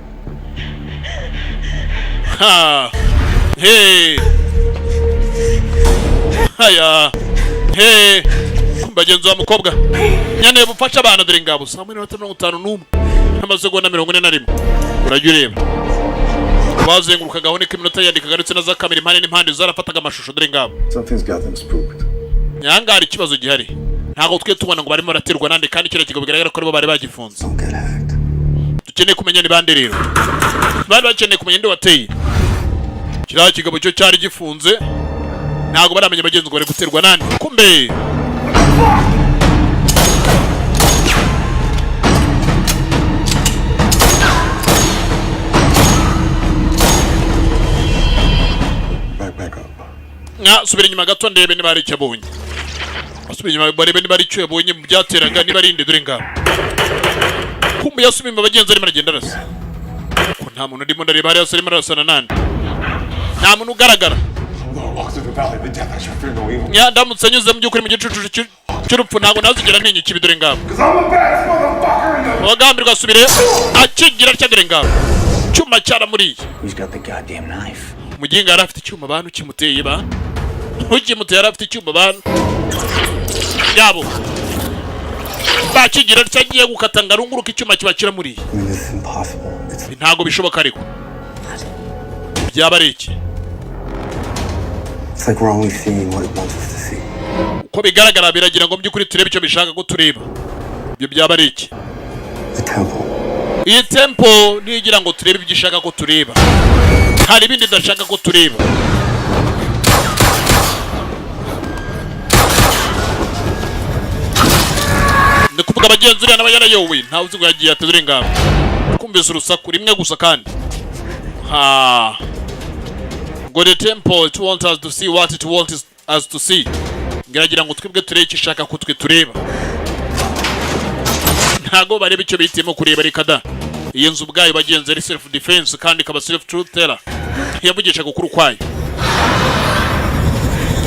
Ha. Hey. Haya. Hey. Bagenzi wa mukobwa. Nyane bufasha abana dore ngabo saa 1:51 n'amasegonda 41. Urajya ureba. Bazenguruka gahone k'iminota yandikaga ndetse na za kamera impande n'impande zarafataga amashusho dore ngabo. Something's got them spooked. Nyanga hari ikibazo gihari. Ntago twe tubona ngo barimo baraterwa nande kandi kire kigo bigaragara ko aribo bari bagifunze. Dukeneye kumenya ni bande rero. Bari bakeneye kumenya ndi wateye. Kira kigabo cyo cyari gifunze. Ntago baramenya bagenzi ngo bari guterwa nande. Kumbe Back up. nga subira inyuma gato ndebe niba ari cyabonye. Asubira inyuma barebe niba ari cyo yabonye mu byateraga niba ari inde dore ngabo. Kumbe yasubira mu bagenzi arimo aragenda arasa. Ko nta muntu ndimo ndareba ari asarimo arasana nande. Nta muntu ugaragara. Ya ndamutse nyuze mu byukuri mu gicucu cy'urupfu ntago nazigera ntenye ikibi dore ngabo. Wagambirwa asubire akigira cya dore ngabo. Cyuma cyara muri. Who's got the goddamn knife? Muginga yarafite icyuma abantu kimuteye ba. Ukimuteye yarafite icyuma abantu. Yabo. Bakigira cyagiye gukatanga runguruka icyuma kibakira muri. Ntago bishoboka ariko. Byaba ari iki? It's like we're only seeing what it wants us to see. Ko bigaragara biragira ngo byukuri turebe icyo bishaka ko tureba. Ibyo byaba ari iki? The temple. Iyi temple nigira ngo turebe ibyo ishaka ko tureba. Hari ibindi ndashaka ko tureba. Ndikuvuga abagenzi uriya n'abayarayowe ntawe uzi ngo yagiye atezure ngabo. Kumvise urusaku rimwe gusa kandi. Ha. Ngo the temple it wants us to see what it wants us to see. Ngiragira ngo twebwe turebe icyo ishaka ko twe tureba. ntago bareba icyo bitimo kureba reka da. Iyi nzu ubwayo bagenzi ari self defense kandi ikaba self truth teller. Yavugisha gukuru kwayo.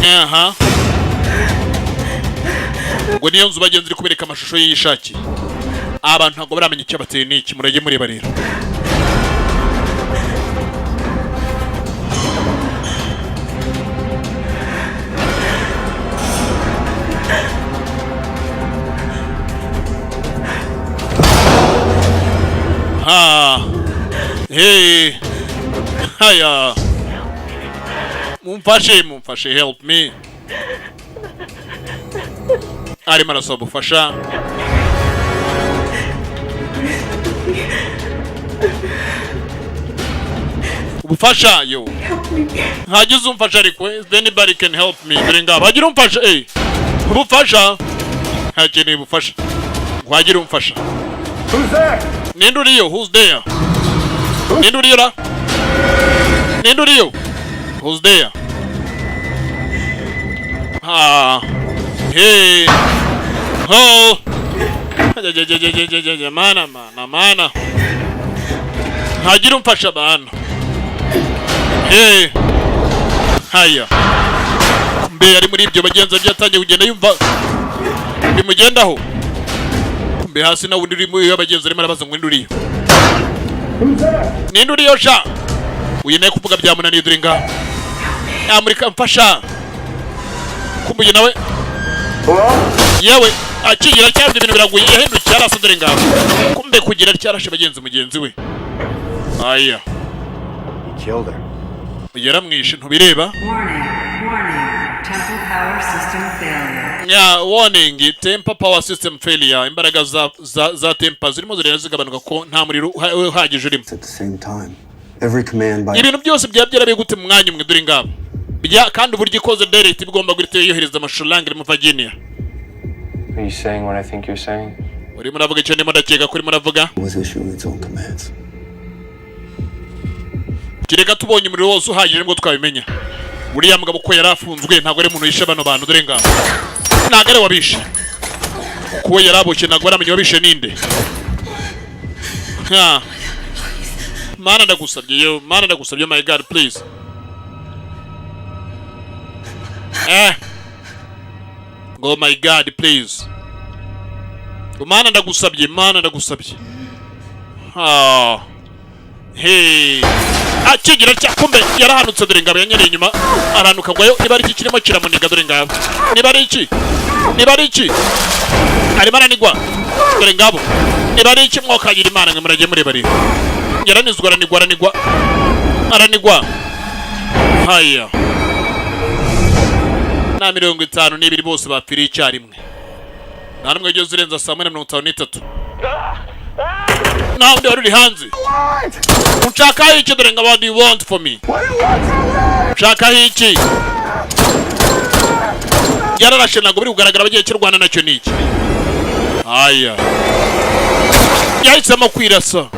Aha. Ngo niyo nzu bagenzi iri kubereka amashusho y'ishaki. Abantu ntago baramenya icyo bateye n'iki murage mureba rero. Ha. Hey. Haya. Mumfashe, help me. Arimo arasaba ubufasha. Ubufasha yo. Hagize umfasha ariko, anybody can help me. Dore ngaba hagira umfasha ubufasha. Hakeneye ubufasha. Wagira umfasha. Who's there? Ninduriyo, who's there? Ninduriyo. Who's there? Ah. Hey. Oh. Mana. Hagira umfasha bana. Hey. Haya. Mbe ari muri ibyo bagenza byatangiye kugenda yumva bimugendaho. Mbe hasi na wundi urimo y'abagenzi arimo arabaza ngo nduriyo. Ninduriyo sha. Uyene kuvuga byamunaniye dore nga. Amurika mfasha. Kumbuye nawe. Yewe akigira cyane ibintu biraguye yahindukira arasa dore nga. Kumbe kugira cyarashe bagenzi mugenzi we. Aya. He killed her. Yaramwishe ntubireba. Temple power system failure. Yeah, warning, temper power system failure. Imbaraga za temper zirimo zirena zigabanuka ko nta muriro uhagije urimo. At the same time, every command by Ibintu byose byabyara gute mu mwanya umwe dore ngabo. Bijya kandi uburyo ikoze direct bigomba guhita yohereza amashurangire mu Virginia. Are you saying what I think you're saying? Uri muravuga icyo ndimo ndakeka kuri muravuga. was issuing its own commands. Kireka tubonye umuriro wose uhagije ngo twabimenya. Buriya mugabo ko yarafunzwe ntabwo ari umuntu yishe bano bantu dore ngabo. Ntabwo ari wabishe. Kuko yarabuke ntabwo baramenya wabishe ninde. Ha. Mana ndagusabye my God please. Oh my God please. Mana ndagusabye. Ah. Hey. Akigira cyakumbe yarahanutse dore ngabo yanyereye inyuma aranuka gwayo niba ari iki kirimo kiramuniga dore ngabo. Niba ari iki? Ari maranigwa. Dore ngabo. Niba ari iki mwokagira Imana mwe murage mureba rero. Yaranizwa aranigwa. Haya. Na 52 bose bapfiriye icyarimwe. Nta numwe ugeze urenza saa 53. Now they already hands. Unchaka hichi dore ngabo, what do you want for me? Unchaka hichi. Yararashe ntabwo biri kugaragara bagiye cy'Rwanda nacyo niki. Aya. Yahisemo kwirasa.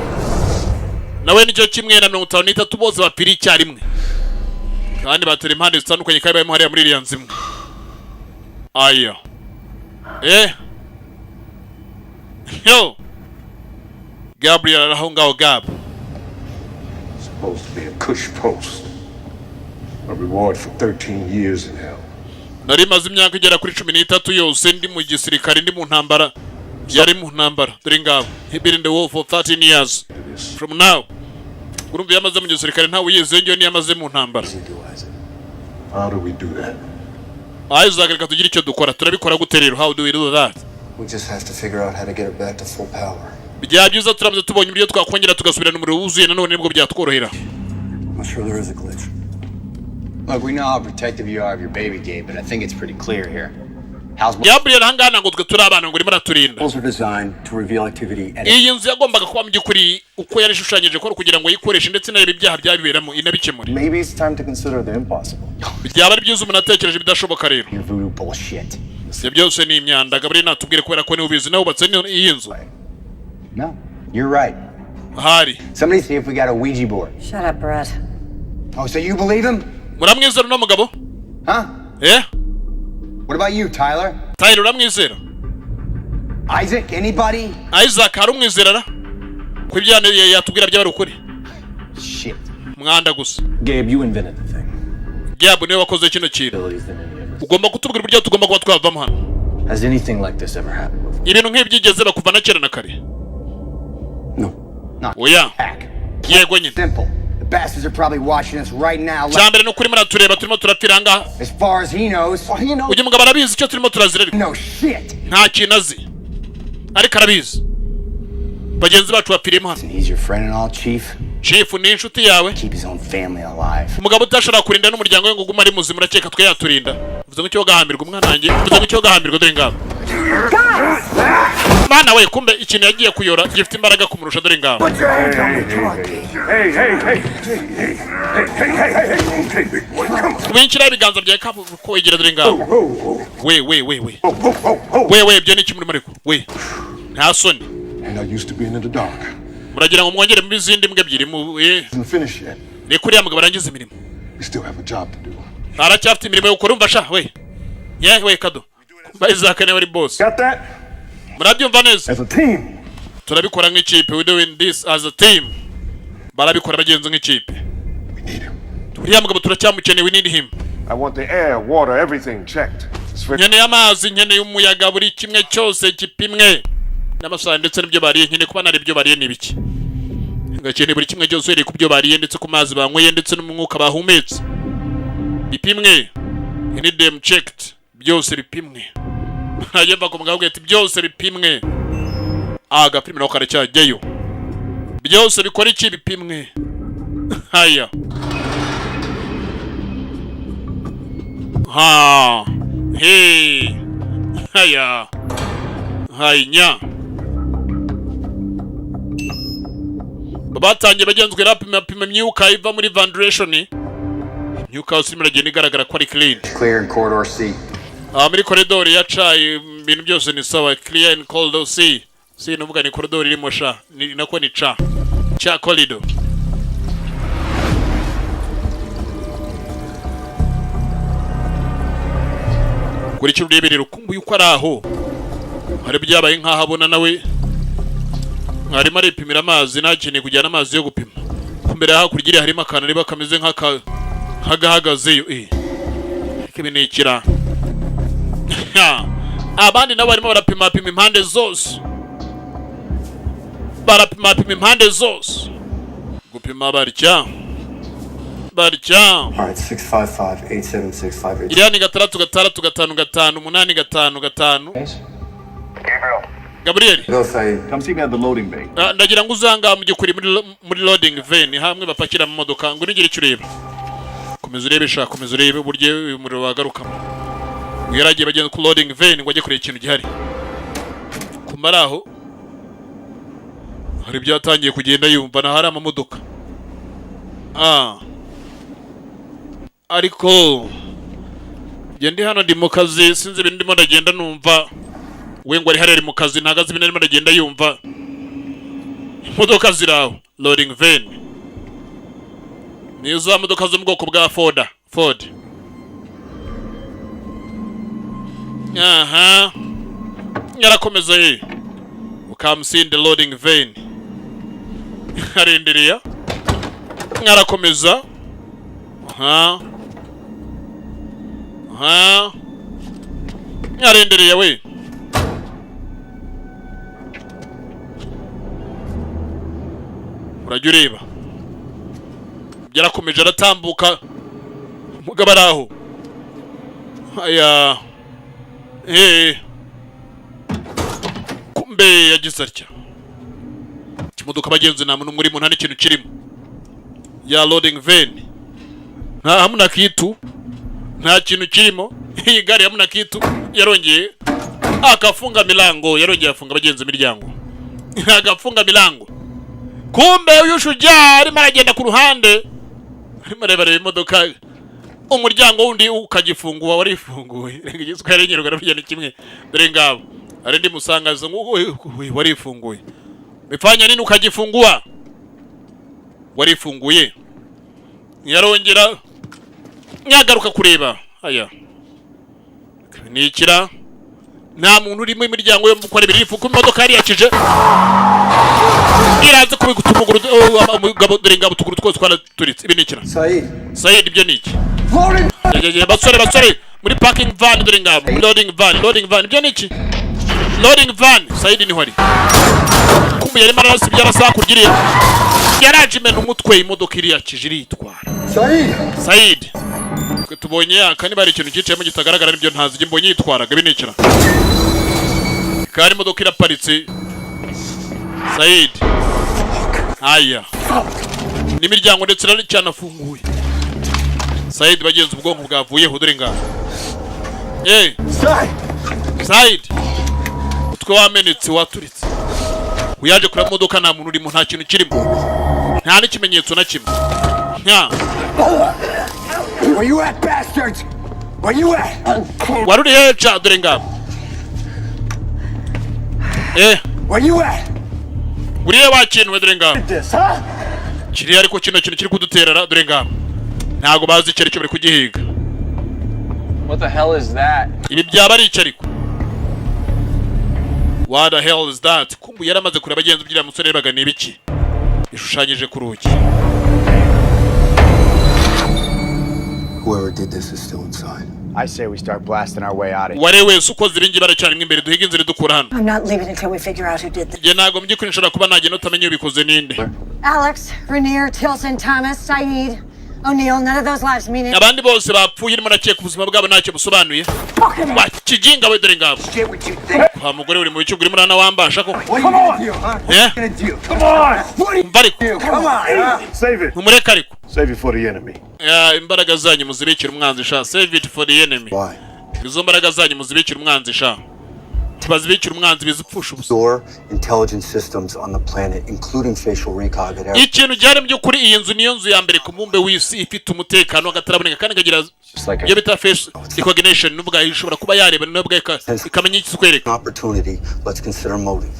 Nawe nicyo kimwe na 53 bose bapiri icyarimwe. Kandi batera impande zitandukanye kandi barimo hariya muri iriya nzimwe. Aya. Yo. Gabriel araho ngaho Gab. Supposed to be a cush post. A reward for 13 years in hell. Nari maze imyaka igera kuri 13 yose ndi mu gisirikare ndi mu ntambara. Yari mu ntambara. Dore ngabo. He been in the war for 13 years. From now. Urumva yamaze mu gisirikare ntawe yize ngiyo ni yamaze mu ntambara. How do we do that? Ayizagarika tugira icyo dukora. Turabikora gute rero? How do we do that? We just have to figure out how to get it back to full power. Byabyiza turamaze tubonye ibyo twakongera tugasubirana umuriro wuzuye nanone nibwo byatworohera. I'm sure there is a glitch. Look, we know how protective you are of your baby, Gabe, but I think it's pretty clear here. Gabriel hangana ngo twe turi abana ngo rimara turinda. Tools are designed to reveal activity at iyi nzu yagombaga kuba mu by'ukuri uko yarishushanyije ko kugira ngo yikoreshe ndetse na ibyaha byabiberamo inabikemure. Maybe it's time to consider the impossible. Byaba ari byiza umuntu atekereje bidashoboka rero. Your voodoo bullshit. Se byose ni imyanda Gabriel natubwire kubera ko ni ubizi nawe ubatse iyi nzu. No, you're right. Hari. Somebody see if we got a Ouija board. Shut up, Brett. Oh, so you believe him? Muramwizera no mugabo? Huh? Eh? What about you, Tyler? Tyler uramwizera? Isaac, anybody? Isaac hari umwizerara ko ibyana yatubwira byaba ari ukuri. Shit. Mwanda gusa. Gabe, you invented the thing. Gabe niwe wakoze kino kintu. Ugomba kutubwira uburyo tugomba kuba twavamo hano. Has anything like this ever happened before? Ibintu nk'ibyigeze bakuva na kera na kare. No. Not Oya. hack. Yego nyine. Simple. The bastards are probably watching us right now. Cyambere no kuri muratureba turimo turapfira ngaha. As far as he knows. Oh, he knows. Uyu mugabo arabizi icyo turimo turazira ariko. No shit. Nta kintu azi. Ariko arabizi. Bagenzi bacu bapirimo hano. He's your friend and all, Chief. Chief ni inshuti yawe. Keep his own family alive. Umugabo utashobora kurinda n'umuryango we ngo gume ari muzima urakeka twe yaturinda. Uvuze ngo cyo gahambirwa umwana wanjye. Uvuze ngo cyo gahambirwa dore ngabo. Mana we kumbe ikintu yagiye kuyora gifite imbaraga kumurusha dore ngabo. Winkira ibiganza bya kapu ko wegera dore ngabo. We byo ni kimuri mariko. We. Nta soni. And I used to be in the dark. Muragira ngo mwongere mu bizindi mbwe ebyiri mu Finish yet. Ni kuri amugabo arangiza imirimo. We still have a job to do. Aracyafite imirimo yo gukora umva sha we. We kado. Isaac ne wari boss. Got that? Murabyumva neza. As a team. Turabikora nk'ikipe. We doing this as a team. Barabikora bagenzi nk'ikipe. We need him. Uriya mugabo turacyamukeneye, we need him. I want the air, water, everything checked. Nkeneye amazi, nkeneye umuyaga, buri kimwe cyose gipimwe. N'amasaha ndetse n'ibyo bariye, nkeneye kuba nari ibyo bariye n'ibiki. Ngakeneye buri kimwe cyose uri kubyo bariye ndetse ku mazi banyweye ndetse n'umwuka bahumetse. Bipimwe. You need them checked. Byose bipimwe. Hajyeva ko mugabo ati byose bipimwe. Agapimira ko karacyajyayo. Byose bikora iki bipimwe. Haya. Ha. Hey. Haya. Hainya. Batangiye bagenzwe rapima imyuka iva muri ventilation. Imyuka yose iragenda igaragara ko ari clean. Clear in corridor C. Muri corridor yacaye ibintu byose ni sawa, clear in corridor C. Si nuvuga ni corridor irimo sha, ni nako ni cha corridor. Kuri cyo urebere rukumbuye uko ari aho. Hari byabaye nkaho abona nawe arimo aripimira amazi, nakeneye kujyana amazi yo gupima. Kumbere hakurya harimo akantu riba kameze nk'agahagazeyo kibinekira. Abandi nabo barimo barapima impande zose. Barapima impande zose. Gupima barya. All right, 655-876-58. Iriani 6665585 Gabriel. Go, Saeed. Come see me at the loading bay. Ndagira ngo uzanga mu gikuri muri loading van hamwe bapakira mu modoka ngo nigire cyo ureba. Komeza urebe sha, komeza urebe buryo umuriro wagarukamo. Yaragiye bagenda ku loading van ngo ajye kureba ikintu gihari. Kumaraho hari byatangiye kugenda yumva na hari amamodoka. Ariko ndi hano ndi mu kazi, sinzi ibintu ndimo ndagenda numva. We ngo ari hareri mu kazi, ntagaze ibintu ndimo ndagenda yumva. Imodoka ziraho loading van. Ni za modoka zo mu bwoko bwa Ford. Aha. Yarakomeza ukamusinde loading van. Arindiriya. Yarakomeza. Aha. Arindiriye we. Urajya ureba. Byarakomeje aratambuka. Mugabo araho. Aya. Kumbe yagize atya. Kimodoka bagenzi nta muntu muri mu nta n'ikintu kirimo. Ya loading van. Nta hamuna kitu. Nta kintu kirimo. Iyi gari hamuna kitu. Yarongeye akafunga milango, yarongeye afunga bagenzi imiryango. Agafunga milango. Kumbe uyu shujaa arimo aragenda ku ruhande. Arimo areba imodoka. Umuryango wundi ukagifungwa warifunguye. Igizwe yarenyerwa n'abijyana kimwe. Dore ngabo. Ari ndi musangaza ngo warifunguye. Mifanya nini ukagifungua? Warifunguye. Yarongera nyagaruka kureba. Aya. Nikira. nta muntu urimo imiryango yo gukora ibiri ifuka imodoka yari yakije iraza kubiguta umugabo dore ngabo tuguru twose twaraturitse ibi ni ikira Said ibyo ni iki basore muri parking van dore ngabo loading van ibyo ni iki loading van Said ni hori kumbe yari marasi byarasa kurgiriye yaraje imena umutwe imodoka iri yakije iritwara Said tubonye yakani bari ikintu cyicayemo gitagaragara nibyo ntazi njye mbonye yitwaraga binikira kandi imodoka iraparitse Said aya n'imiryango ndetse rari cyane afunguye Said bagenza ubwonko bwavuyeho dore ngaho Said utwe wamenetse waturitse uyaje kuri imodoka nta muntu urimo nta kintu kirimo nta n'ikimenyetso na kimwe Where you at, bastards? Where you at? Waruri hecha dore ngabo Where you at? Uriye wakinwe dore ngabo kiri ariko kino kintu kiri kuduterera dore ngabo ntago bazi icyo aricyo bari kugihiga. What the hell is that? Ibi byaba ari icyo ariko What the hell is that? Kumbu yaramaze kureba agenzi byira musore baga nibiki ishushanyije ku rugi. Whoever did this is still inside. I say we start blasting our way out of here. Ware wese ukoze ibingi baracyari imbere duhiga inzira dukura hano. I'm not leaving until we figure out who did this. Je nago mbyikuri nshobora kuba nagenda utamenye ubikoze ninde. Alex, Rainier, Tilson, Thomas, Said, O'Neill, none of those lives mean it. Abandi bose bapfuye irimo nakeka ubuzima bwabo ntacyo busobanuye. Kijinga we dore ngabo. Kwa mugore uri mu bicugu uri murana wambasha ko. Come on! Save it. Numureka ariko. Save it for the enemy. Imbaraga zanyu muzibikira umwanzi sha. Save it for the enemy. Why? Izo mbaraga zanyu muzibikira umwanzi sha. Tibazibikira umwanzi bizupfusha ubusa. Store intelligence systems on the planet, including facial recog at every... Ikintu cyari by'ukuri iyi nzu niyo nzu ya mbere ku mumbe w'isi ifite umutekano agataraboneka kandi kagira iyo bita face recognition nuvuga ishobora kuba yareba nubwo ikamenya iki kwereka. Opportunity, let's consider motive.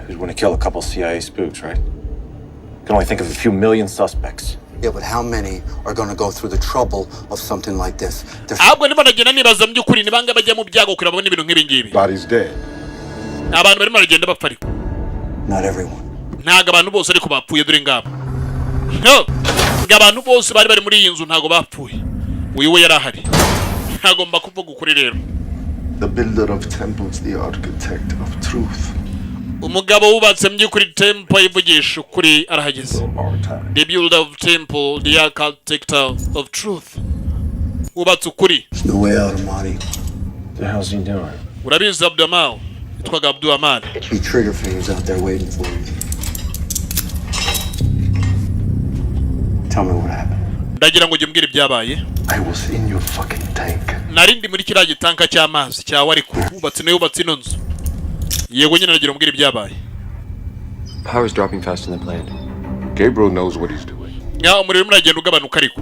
You want to kill a couple CIA spooks, right? You can only think of a few million suspects. Yeah, but how many are going to go through the trouble of something like this? Ahubwo niba nagenda nibaza by'ukuri nibanga bajya mu byago kureba babona ibintu nk'ibi ngibi. Body's dead. Abantu barimo bagenda bapfa ariko. Not everyone. Ntago abantu bose ariko bapfuye dore ngabo. No. Abantu bose bari muri iyi nzu ntago bapfuye. Uyu we yarahari. Ntagomba kuvuga ukuri rero. The builder of temples, the architect of truth. Umugabo wubatse by'ukuri temple ivugisha ukuri arahageze. The builder of temple, the architect of truth. Wubatse ukuri. There's no way out, Amadi. What the hell's he doing? Urabizi Abdul Itwaga Abdul Amal. Be trigger fingers out there waiting for you. Tell me what happened. Ndagira ngo ujye umbwira ibyabaye. I was in your fucking tank. Narindi muri kiriya gitanka cy'amazi cyawe ariko wubatse nayo wubatse ino nzu. Yego nyine nagira umbwira ibyabaye. Power's dropping faster than planned. Gabriel knows what he's doing. Ya umuriro uragenda ugabanuka ariko.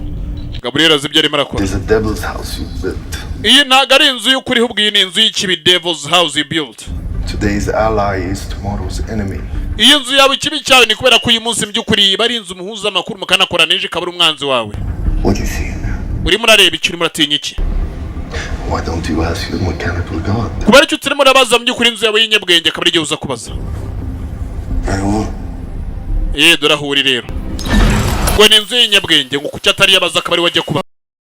Gabriel azi ibyo arimo arakora. There's a devil's house you built. Iyi ntago ari inzu y'ukuri ahubwo iyi ni inzu y'ikibi devil's house you built. Today's ally is tomorrow's enemy. Iyi nzu yawe ikibi cyawe ni kubera ko uyu munsi by'ukuri iba ari inzu muhuza amakuru mukanakora n'ejo ikaba ari umwanzi wawe. What you see in there? Urimo urareba iki urimo uratinya iki? Why don't you ask your mechanical god? Kuba aricyo turimo urabaza by'ukuri inzu yawe y'inyabwenge akaba ariyo uza kubaza. Very well. Dore aho uri rero. Ngo ni inzu y'inyabwenge ngo kuki atari yabaza akaba ari wajya kuba.